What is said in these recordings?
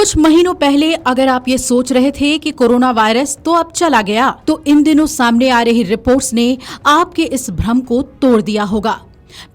कुछ महीनों पहले अगर आप ये सोच रहे थे कि कोरोना वायरस तो अब चला गया, तो इन दिनों सामने आ रही रिपोर्ट्स ने आपके इस भ्रम को तोड़ दिया होगा।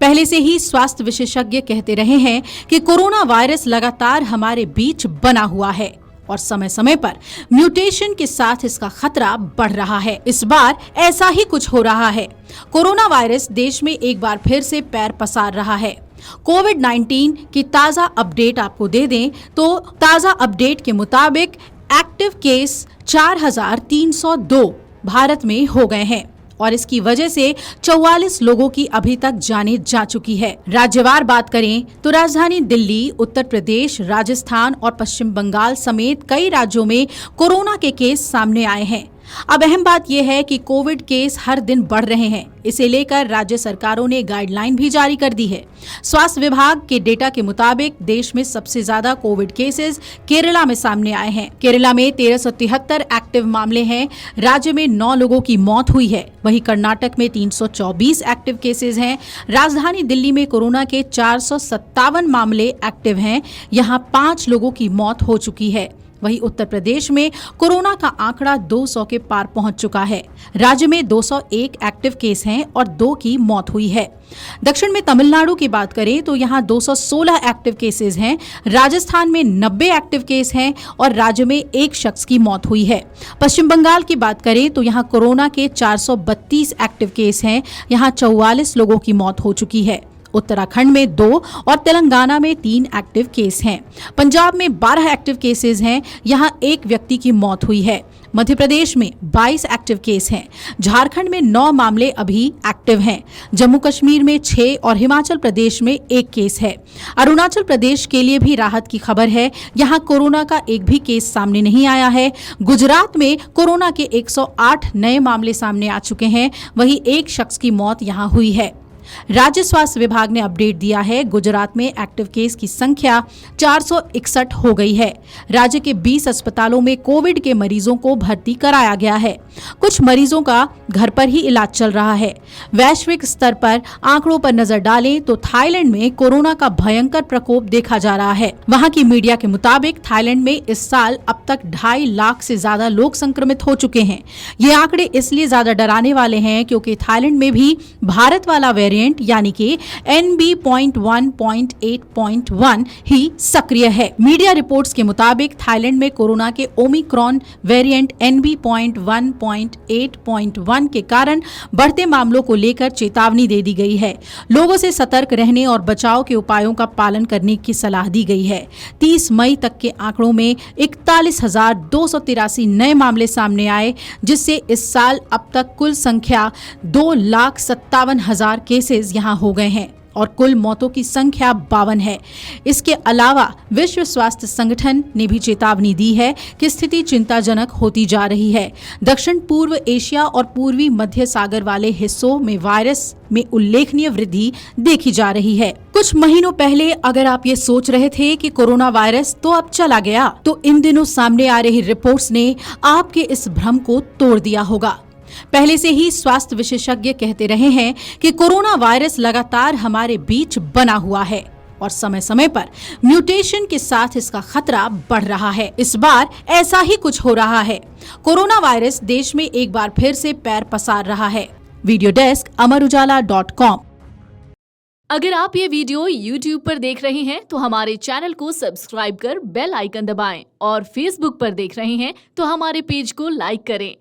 पहले से ही स्वास्थ्य विशेषज्ञ कहते रहे हैं कि कोरोना वायरस लगातार हमारे बीच बना हुआ है और समय समय पर म्यूटेशन के साथ इसका खतरा बढ़ रहा है। इस बार ऐसा ही कुछ हो रहा है। कोरोना वायरस देश में एक बार फिर से पैर पसार रहा है। कोविड-19 की ताजा अपडेट आपको दे दें तो ताजा अपडेट के मुताबिक एक्टिव केस 4,302 भारत में हो गए हैं और इसकी वजह से 44 लोगों की अभी तक जानें जा चुकी है। राज्यवार बात करें तो राजधानी दिल्ली, उत्तर प्रदेश, राजस्थान और पश्चिम बंगाल समेत कई राज्यों में कोरोना के केस सामने आए हैं। अब अहम बात यह है कि कोविड केस हर दिन बढ़ रहे हैं। इसे लेकर राज्य सरकारों ने गाइडलाइन भी जारी कर दी है। स्वास्थ्य विभाग के डेटा के मुताबिक देश में सबसे ज्यादा कोविड केसेस केरला में सामने आए हैं। केरला में 1373 एक्टिव मामले हैं। राज्य में 9 लोगों की मौत हुई है। वहीं कर्नाटक में 324 एक्टिव केसेस हैं। राजधानी दिल्ली में कोरोना के 457 मामले एक्टिव हैं। यहाँ 5 लोगों की मौत हो चुकी है। वहीं उत्तर प्रदेश में कोरोना का आंकड़ा 200 के पार पहुंच चुका है। राज्य में 201 एक्टिव केस हैं और 2 की मौत हुई है। दक्षिण में तमिलनाडु की बात करें तो यहां 216 एक्टिव केसेस हैं। राजस्थान में 90 एक्टिव केस हैं और राज्य में 1 शख्स की मौत हुई है। पश्चिम बंगाल की बात करें तो यहां कोरोना के 432 एक्टिव केस हैं। यहां 44 लोगों की मौत हो चुकी है। उत्तराखंड में 2 और तेलंगाना में 3 एक्टिव केस हैं। पंजाब में 12 एक्टिव केसेस हैं। यहां 1 व्यक्ति की मौत हुई है। मध्य प्रदेश में 22 एक्टिव केस हैं। झारखंड में 9 मामले अभी एक्टिव हैं। जम्मू कश्मीर में 6 और हिमाचल प्रदेश में 1 केस है। अरुणाचल प्रदेश के लिए भी राहत की खबर है। यहां कोरोना का एक भी केस सामने नहीं आया है। गुजरात में कोरोना के 108 नए मामले सामने आ चुके हैं। वहीं 1 शख्स की मौत यहां हुई है। राज्य स्वास्थ्य विभाग ने अपडेट दिया है। गुजरात में एक्टिव केस की संख्या 461 हो गई है। राज्य के 20 अस्पतालों में कोविड के मरीजों को भर्ती कराया गया है। कुछ मरीजों का घर पर ही इलाज चल रहा है। वैश्विक स्तर पर आंकड़ों पर नजर डालें तो थाईलैंड में कोरोना का भयंकर प्रकोप देखा जा रहा है। वहां की मीडिया के मुताबिक थाईलैंड में इस साल अब तक 2.5 लाख से ज्यादा लोग संक्रमित हो चुके हैं। ये आंकड़े इसलिए ज्यादा डराने वाले हैं क्योंकि थाईलैंड में भी भारत वाला वेरिएंट यानी कि NB.1.8.1 ही सक्रिय है। मीडिया रिपोर्ट्स के मुताबिक थाईलैंड में कोरोना के ओमिक्रॉन वेरिएंट NB.1.8.1 के कारण बढ़ते मामलों को लेकर चेतावनी दे दी गई है। लोगों से सतर्क रहने और बचाव के उपायों का पालन करने की सलाह दी गई है। 30 मई तक के आंकड़ों में 41,283 नए मामले सामने आए, जिससे इस साल अब तक कुल संख्या 2,57,000 केसेस यहां हो गए हैं और कुल मौतों की संख्या 52 है। इसके अलावा विश्व स्वास्थ्य संगठन ने भी चेतावनी दी है कि स्थिति चिंताजनक होती जा रही है। दक्षिण पूर्व एशिया और पूर्वी मध्य सागर वाले हिस्सों में वायरस में उल्लेखनीय वृद्धि देखी जा रही है। कुछ महीनों पहले अगर आप ये सोच रहे थे कि कोरोना वायरस तो अब चला गया, तो इन दिनों सामने आ रही रिपोर्ट्स ने आपके इस भ्रम को तोड़ दिया होगा। पहले से ही स्वास्थ्य विशेषज्ञ कहते रहे हैं कि कोरोना वायरस लगातार हमारे बीच बना हुआ है और समय समय पर म्यूटेशन के साथ इसका खतरा बढ़ रहा है। इस बार ऐसा ही कुछ हो रहा है। कोरोना वायरस देश में एक बार फिर से पैर पसार रहा है। Video desk amarujala.com। अगर आप ये वीडियो YouTube पर देख रहे हैं तो हमारे चैनल को सब्सक्राइब कर बेल आइकन दबाएं और Facebook पर देख रहे हैं तो हमारे पेज को लाइक करें।